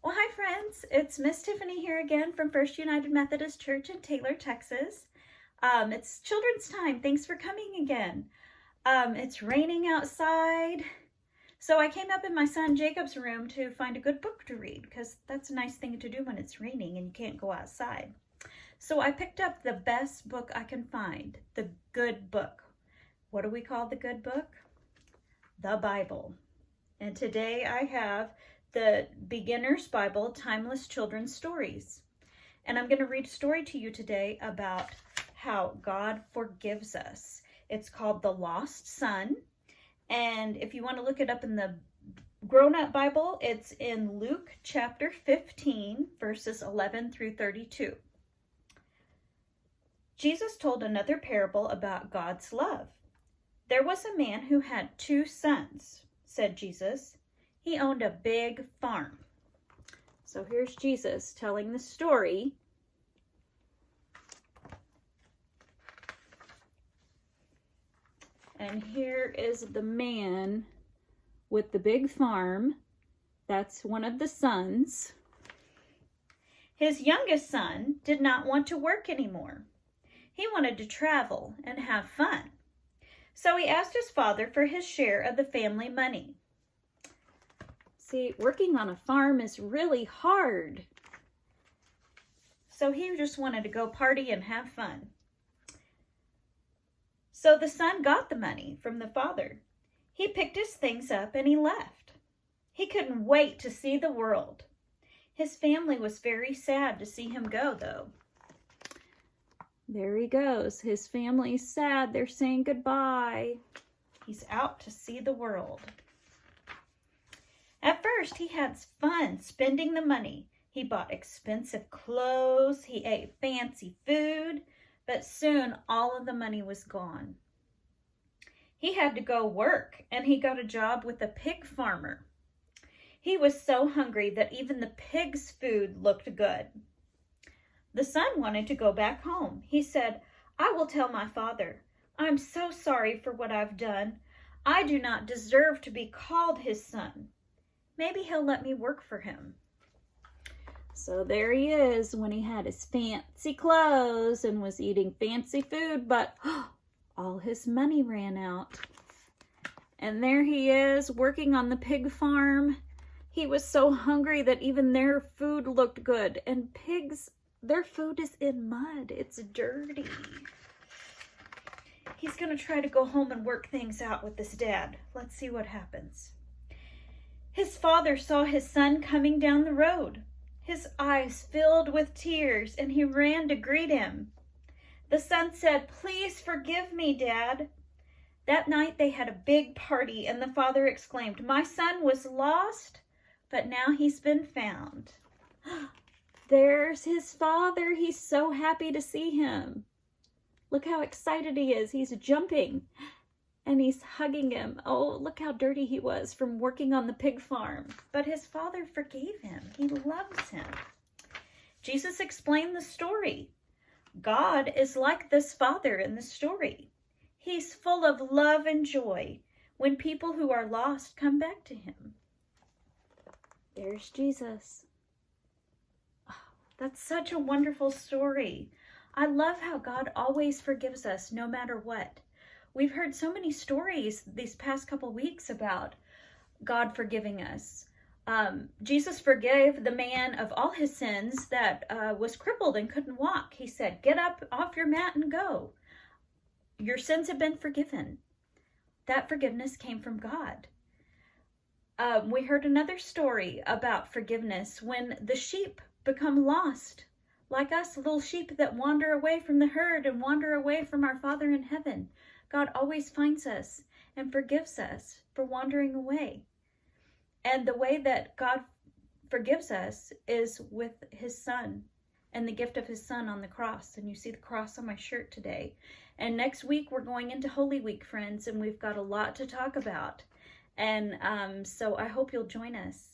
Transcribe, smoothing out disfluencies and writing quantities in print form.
Well, hi friends, it's Miss Tiffany here again from First United Methodist Church in Taylor, Texas. It's children's time. Thanks for coming again. It's raining outside, so I came up in my son Jacob's room to find a good book to read because that's a nice thing to do when it's raining and you can't go outside. So I picked up the best book I can find, the good book. What do we call the good book? The Bible. And today I have the Beginner's Bible, Timeless Children's Stories. And I'm going to read a story to you today about how God forgives us. It's called The Lost Son. And if you want to look it up in the grown-up Bible, it's in Luke chapter 15, verses 11 through 32. Jesus told another parable about God's love. There was a man who had 2 sons, said Jesus. He owned a big farm. So here's Jesus telling the story. And here is the man with the big farm. That's one of the sons. His youngest son did not want to work anymore. He wanted to travel and have fun. So he asked his father for his share of the family money. See, working on a farm is really hard. So he just wanted to go party and have fun. So the son got the money from the father. He picked his things up and he left. He couldn't wait to see the world. His family was very sad to see him go, though. There he goes. His family's sad. They're saying goodbye. He's out to see the world. At first, he had fun spending the money. He bought expensive clothes. He ate fancy food. But soon, all of the money was gone. He had to go work, and he got a job with a pig farmer. He was so hungry that even the pig's food looked good. The son wanted to go back home. He said, "I will tell my father. I'm so sorry for what I've done. I do not deserve to be called his son. Maybe he'll let me work for him." So there he is when he had his fancy clothes and was eating fancy food, but all his money ran out. And there he is working on the pig farm. He was so hungry that even their food looked good. And pigs, their food is in mud. It's dirty. He's going to try to go home and work things out with his dad. Let's see what happens. His father saw his son coming down the road. His eyes filled with tears, and he ran to greet him. The son said, "Please forgive me, Dad." That night they had a big party, and the father exclaimed, "My son was lost, but now he's been found." There's his father. He's so happy to see him. Look how excited he is. He's jumping. And he's hugging him. Oh, look how dirty he was from working on the pig farm. But his father forgave him. He loves him. Jesus explained the story. God is like this father in the story. He's full of love and joy when people who are lost come back to him. There's Jesus. Oh, that's such a wonderful story. I love how God always forgives us no matter what. We've heard so many stories these past couple weeks about God forgiving us. Jesus forgave the man of all his sins that was crippled and couldn't walk. He said, "Get up off your mat and go. Your sins have been forgiven." That forgiveness came from God. We heard another story about forgiveness when the sheep become lost, like us, little sheep that wander away from the herd and wander away from our Father in heaven. God always finds us and forgives us for wandering away. And the way that God forgives us is with his son and the gift of his son on the cross. And you see the cross on my shirt today. And next week, we're going into Holy Week, friends, and we've got a lot to talk about. And so I hope you'll join us.